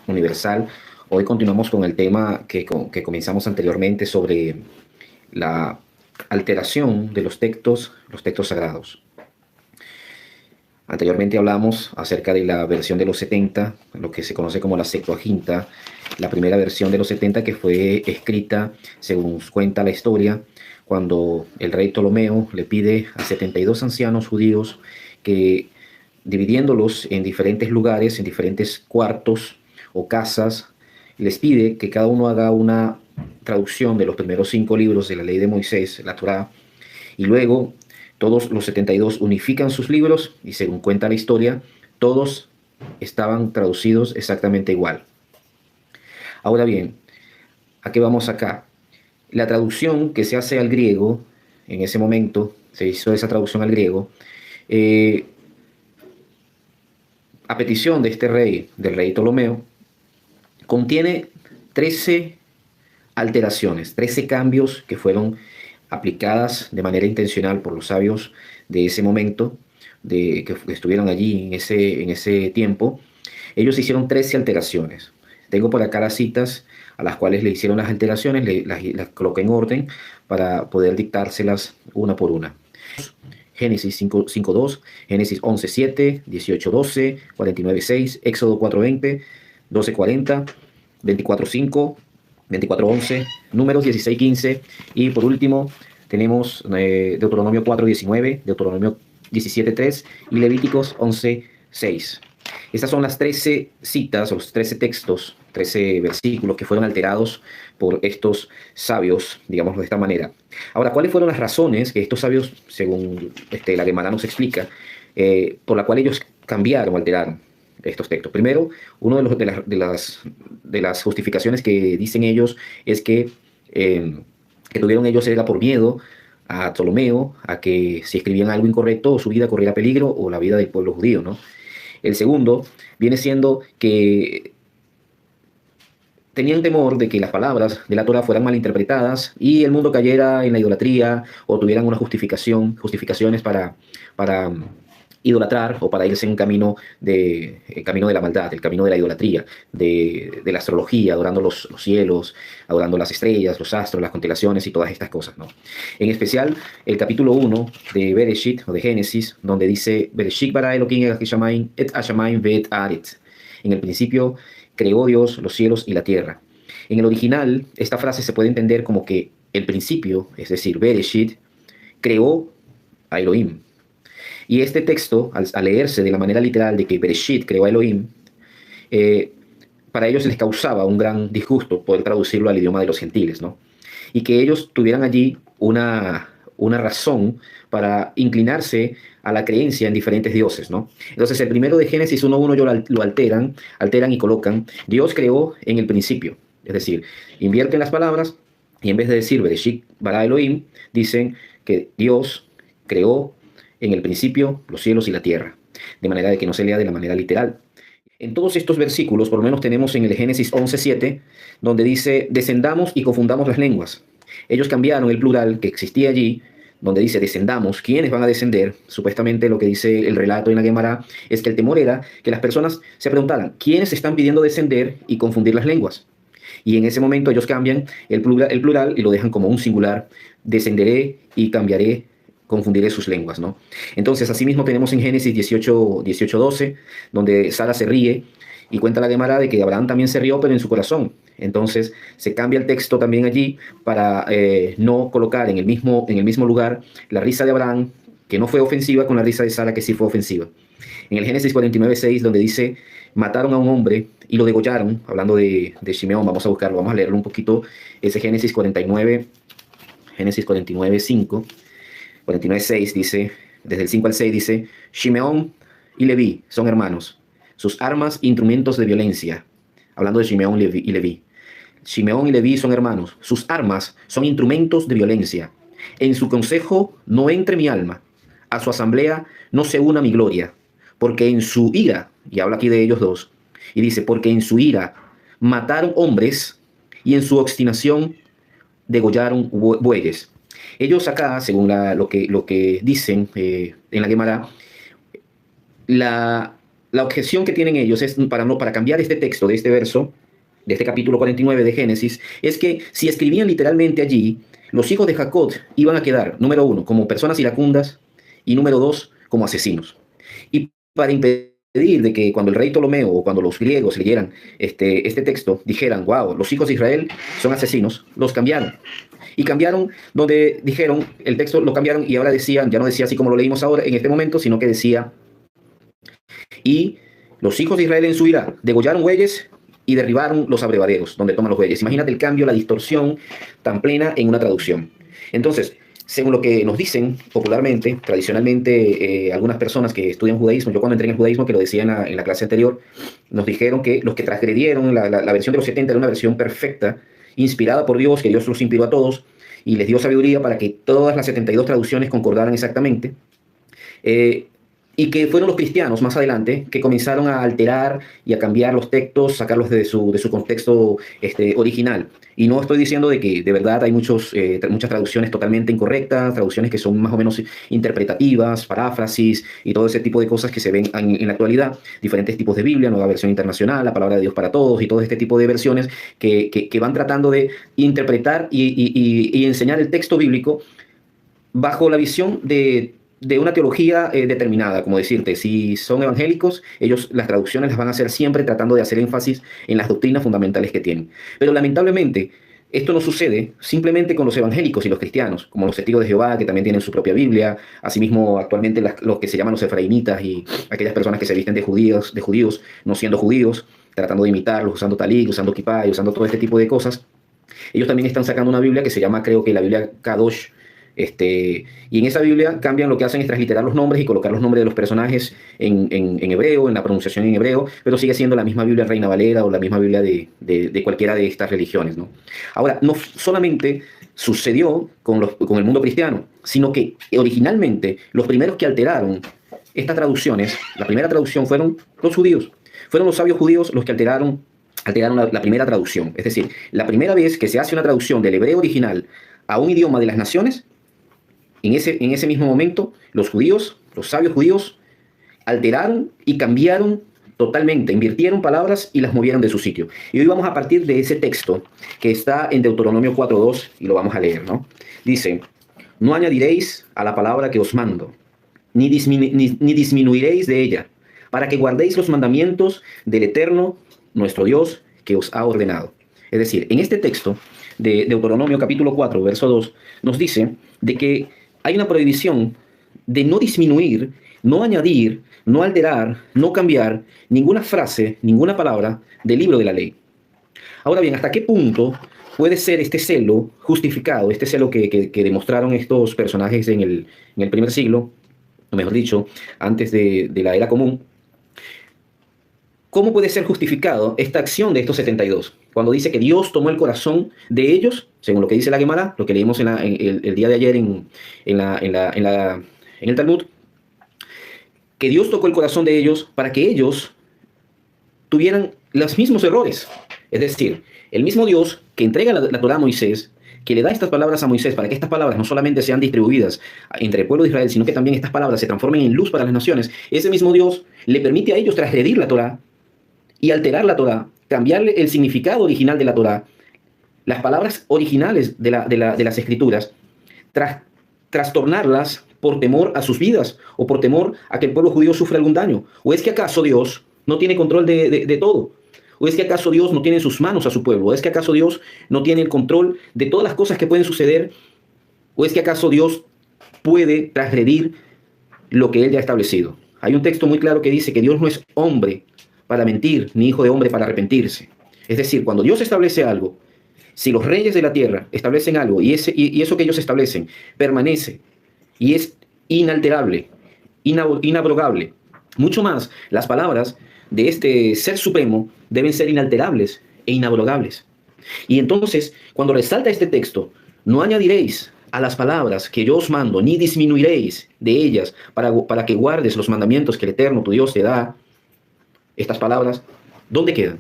universal. Hoy continuamos con el tema que comenzamos anteriormente sobre la alteración de los textos sagrados. Anteriormente hablamos acerca de la versión de los 70, lo que se conoce como la Septuaginta, la primera versión de los 70 que fue escrita, según cuenta la historia, cuando el rey Ptolomeo le pide a 72 ancianos judíos que, dividiéndolos en diferentes lugares, en diferentes cuartos o casas, les pide que cada uno haga una traducción de los primeros 5 libros de la ley de Moisés, la Torá, y luego todos los 72 unifican sus libros y, según cuenta la historia, todos estaban traducidos exactamente igual. Ahora bien, ¿a qué vamos acá? La traducción que se hace al griego, en ese momento se hizo esa traducción al griego, a petición de este rey, del rey Ptolomeo, contiene 13 alteraciones, 13 cambios que fueron aplicadas de manera intencional por los sabios de ese momento, que estuvieron allí en ese tiempo. Ellos hicieron 13 alteraciones. Tengo por acá las citas a las cuales le hicieron las alteraciones, las coloqué en orden para poder dictárselas una por una. Génesis 5.2, Génesis 11.7, 18.12, 49.6, Éxodo 4.20, 12.40, 24.5, 24.11, Números 16.15 y por último tenemos Deuteronomio 4.19, Deuteronomio 17.3 y Levíticos 11.6. Estas son las 13 citas, los 13 textos, 13 versículos que fueron alterados por estos sabios, digámoslo de esta manera. Ahora, ¿cuáles fueron las razones que estos sabios, según la Gemara nos explica, por la cual ellos cambiaron o alteraron estos textos? Primero, una de las justificaciones que dicen ellos es que tuvieron ellos era por miedo a Ptolomeo, a que si escribían algo incorrecto, su vida corriera peligro o la vida del pueblo judío, ¿no? El segundo viene siendo que tenían temor de que las palabras de la Torá fueran malinterpretadas y el mundo cayera en la idolatría o tuvieran una justificaciones para idolatrar o para irse en el camino de la maldad, el camino de la idolatría, de la astrología, adorando los cielos, adorando las estrellas, los astros, las constelaciones y todas estas cosas, ¿no? En especial, el capítulo 1 de Bereshit, o de Génesis, donde dice, Bereshit bara Elohim et hashamayim ve'et haaretz. En el principio creó Dios los cielos y la tierra. En el original, esta frase se puede entender como que el principio, es decir, Bereshit, creó a Elohim. Y este texto, al leerse de la manera literal de que Bereshit creó a Elohim, para ellos les causaba un gran disgusto poder traducirlo al idioma de los gentiles, ¿no? Y que ellos tuvieran allí una razón para inclinarse a la creencia en diferentes dioses, ¿no? Entonces, el primero de Génesis 1.1 ellos lo alteran y colocan, Dios creó en el principio. Es decir, invierten las palabras y en vez de decir Bereshit bara Elohim, dicen que Dios creó en el principio los cielos y la tierra, de manera de que no se lea de la manera literal. En todos estos versículos, por lo menos tenemos en el Génesis 11.7, donde dice, descendamos y confundamos las lenguas. Ellos cambiaron el plural que existía allí, donde dice descendamos, ¿quiénes van a descender? Supuestamente lo que dice el relato en la Gemara es que el temor era que las personas se preguntaran, ¿quiénes están pidiendo descender y confundir las lenguas? Y en ese momento ellos cambian el plural y lo dejan como un singular, descenderé y cambiaré, confundiré sus lenguas, ¿no? Entonces, asimismo tenemos en Génesis 18:12, donde Sara se ríe y cuenta la Gemara de que Abraham también se rió, pero en su corazón. Entonces, se cambia el texto también allí para no colocar en el mismo lugar la risa de Abraham, que no fue ofensiva, con la risa de Sara, que sí fue ofensiva. En el Génesis 49:6, donde dice, mataron a un hombre y lo degollaron, hablando de Shimeón, vamos a buscarlo, vamos a leerlo un poquito, ese Génesis 49:5. 49.6 dice, desde el 5 al 6 dice, Shimeón y Leví son hermanos, sus armas instrumentos de violencia. Hablando de Shimeón y Leví. Shimeón y Leví son hermanos, sus armas son instrumentos de violencia. En su consejo no entre mi alma, a su asamblea no se una mi gloria, porque en su ira, y habla aquí de ellos dos, y dice, porque en su ira mataron hombres y en su obstinación degollaron bueyes. Ellos acá, según lo que dicen en la Gemara, la objeción que tienen ellos es para cambiar este texto de este verso, de este capítulo 49 de Génesis, es que si escribían literalmente allí, los hijos de Jacob iban a quedar, número uno, como personas iracundas, y número dos, como asesinos. Y para impedir de que cuando el rey Ptolomeo o cuando los griegos leyeran este texto, dijeran, wow, los hijos de Israel son asesinos, los cambiaron. Y cambiaron donde dijeron, el texto lo cambiaron y ahora decían, ya no decía así como lo leímos ahora en este momento, sino que decía, y los hijos de Israel en su ira degollaron bueyes y derribaron los abrevaderos donde toman los bueyes. Imagínate el cambio, la distorsión tan plena en una traducción. Entonces, según lo que nos dicen popularmente, tradicionalmente, algunas personas que estudian judaísmo, yo cuando entré en el judaísmo, que lo decía en la clase anterior, nos dijeron que los que transgredieron la versión de los 70 era una versión perfecta, inspirada por Dios, que Dios los inspiró a todos y les dio sabiduría para que todas las 72 traducciones concordaran exactamente. Y que fueron los cristianos más adelante que comenzaron a alterar y a cambiar los textos, sacarlos de su contexto original. Y no estoy diciendo de que de verdad hay muchas traducciones totalmente incorrectas, traducciones que son más o menos interpretativas, paráfrasis y todo ese tipo de cosas que se ven en la actualidad. Diferentes tipos de Biblia, Nueva Versión Internacional, La Palabra de Dios para Todos y todo este tipo de versiones que van tratando de interpretar y enseñar el texto bíblico bajo la visión de una teología determinada, como decirte, si son evangélicos, ellos las traducciones las van a hacer siempre tratando de hacer énfasis en las doctrinas fundamentales que tienen. Pero lamentablemente, esto no sucede simplemente con los evangélicos y los cristianos, como los testigos de Jehová, que también tienen su propia Biblia, asimismo actualmente los que se llaman los efraimitas y aquellas personas que se visten de judíos, no siendo judíos, tratando de imitarlos, usando talit, usando kipá y usando todo este tipo de cosas. Ellos también están sacando una Biblia que se llama, creo que la Biblia Kadosh. Y en esa Biblia cambian, lo que hacen es transliterar los nombres y colocar los nombres de los personajes en hebreo, en la pronunciación en hebreo, pero sigue siendo la misma Biblia Reina Valera o la misma Biblia de cualquiera de estas religiones, ¿no? Ahora, no solamente sucedió con el mundo cristiano, sino que originalmente los primeros que alteraron estas traducciones, la primera traducción fueron los judíos, fueron los sabios judíos los que alteraron la primera traducción. Es decir, la primera vez que se hace una traducción del hebreo original a un idioma de las naciones, en ese mismo momento, los judíos, los sabios judíos, alteraron y cambiaron totalmente, invirtieron palabras y las movieron de su sitio. Y hoy vamos a partir de ese texto que está en Deuteronomio 4.2 y lo vamos a leer, ¿no? Dice, no añadiréis a la palabra que os mando, ni disminuiréis de ella, para que guardéis los mandamientos del Eterno, nuestro Dios, que os ha ordenado. Es decir, en este texto de Deuteronomio capítulo 4, verso 2, nos dice de que hay una prohibición de no disminuir, no añadir, no alterar, no cambiar ninguna frase, ninguna palabra del libro de la ley. Ahora bien, ¿hasta qué punto puede ser este celo justificado, este celo que demostraron estos personajes en el primer siglo, o mejor dicho, antes de la era común? ¿Cómo puede ser justificado esta acción de estos 72? Cuando dice que Dios tomó el corazón de ellos, según lo que dice la Gemara, lo que leímos el día de ayer en el Talmud, que Dios tocó el corazón de ellos para que ellos tuvieran los mismos errores. Es decir, el mismo Dios que entrega la Torá a Moisés, que le da estas palabras a Moisés para que estas palabras no solamente sean distribuidas entre el pueblo de Israel, sino que también estas palabras se transformen en luz para las naciones, ese mismo Dios le permite a ellos transgredir la Torá y alterar la Torá, cambiarle el significado original de la Torá, las palabras originales de las Escrituras, trastornarlas por temor a sus vidas o por temor a que el pueblo judío sufra algún daño. ¿O es que acaso Dios no tiene control de todo? ¿O es que acaso Dios no tiene en sus manos a su pueblo? ¿O es que acaso Dios no tiene el control de todas las cosas que pueden suceder? ¿O es que acaso Dios puede transgredir lo que Él ya ha establecido? Hay un texto muy claro que dice que Dios no es hombre para mentir, ni hijo de hombre para arrepentirse. Es decir, cuando Dios establece algo, si los reyes de la tierra establecen algo y eso que ellos establecen permanece y es inalterable, inabrogable, mucho más las palabras de este ser supremo deben ser inalterables e inabrogables. Y entonces, cuando resalta este texto, no añadiréis a las palabras que yo os mando, ni disminuiréis de ellas para que guardes los mandamientos que el Eterno, tu Dios, te da. Estas palabras, ¿dónde quedan?